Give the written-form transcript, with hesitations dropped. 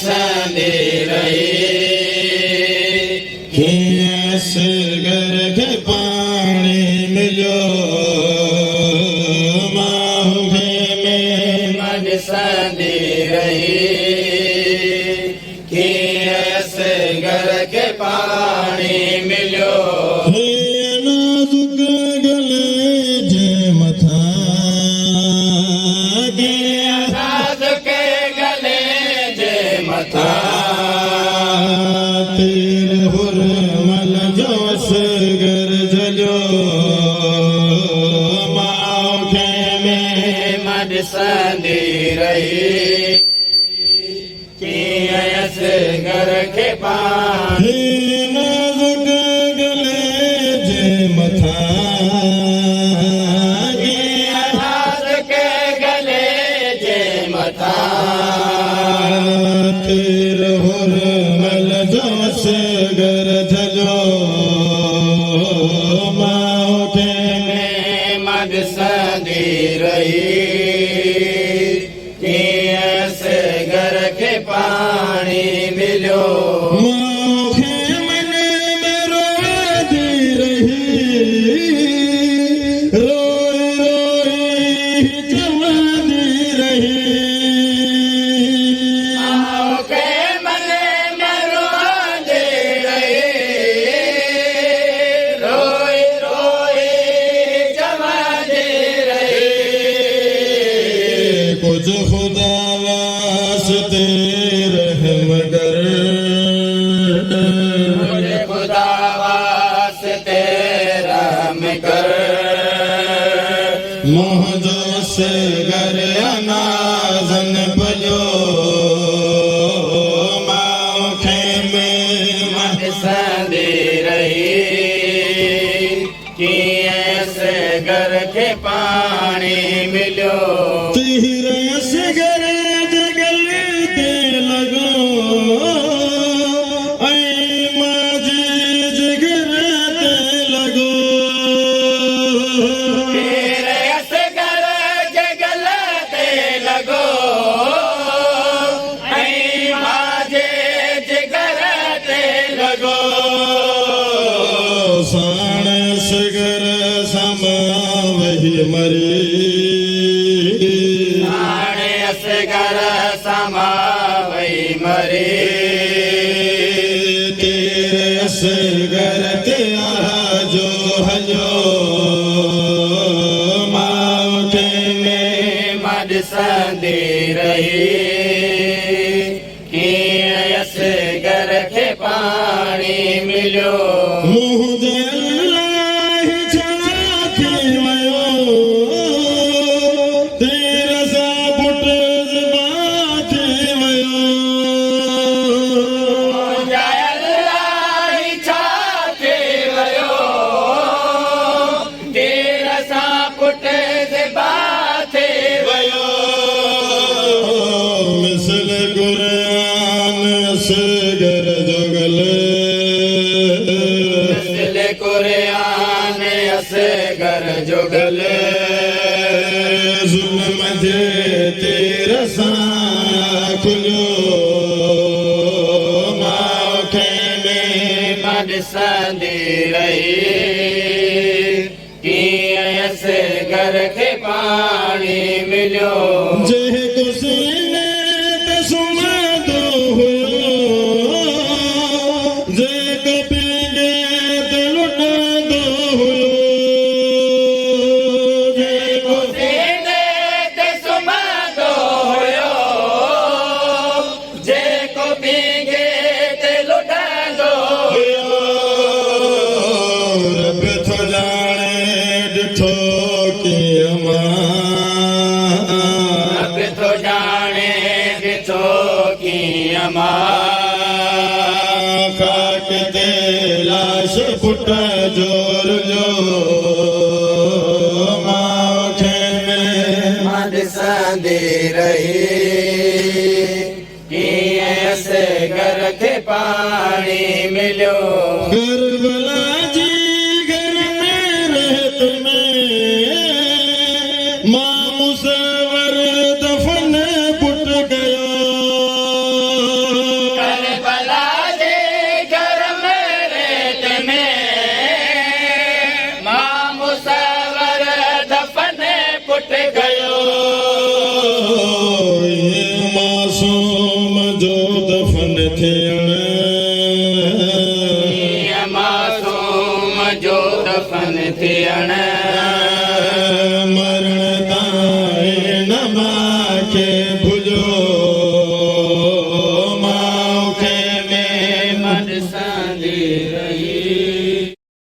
संदी रही खीस घर के पानी मिलो माहुगे में मन संदी रही खीस घर के पानी मिलो नाजुक गले जे मथा नाज के गले जे मथा तीर हुरमल जोश गर जलो माउखे में मन संदी रही कियस घर के पानी नाजुक गले जे मथा नाज के गले जे मथा तीर हुरमल जोश गर जलो माउखे में मद संदी रही कियस घर के पानी मिलो माखे मन में रोती रही रोई रोई जवानी रही के मन में रोंदे रहे रोई रोई जवानी रहे कुछ खुदा वास्ते रहम कर मुझे खुदा वास्ते रहम कर मोहजो से घर अनाजन पलो माखे में मद संदी रही कियस घर के पानी मिलो तीर असगर जगल ते लगो ऐ माजी जिगर ते लगो तेरे असगर जगलते लगो ऐ माजे जगरते लगो साण सगर सम वही मरी आणे असगर समा वही मरे तेरे असगर ते आजो हजो माउखे में मद संदी रही कियस घर के पानी मिलो मुझे अल्लाह छाती मयो तेरा सा पुट जबाती मयो अल्लाह छाते वयो तेरा सा पुट से बाते वयो मिसल कुरान असगर जुगल मिसल कुरान असगर जुगल जुल्म जे तेरा सा खुलो माखे में मद संदी रही कियस घर के पानी मिलो जे कुसीने ते सुमा दो हुयो जे को पीगे ते लुटा दो हुयो जे को सीने ते सुमा दो होयो जे को पीगे ते लुटा दो रब थो जाने डिठो की अमा अब तो जाने दिथो की अमा खाक ते लाश फुट जोर जो माखे में मद संदी रही कियस घर के पानी मिलो करबला जी घर में रहत में मां मुसवर दफन पुट गयो જો દફન થયણ માસૂમ જો દફન થયણ મરણ તાય ન માખે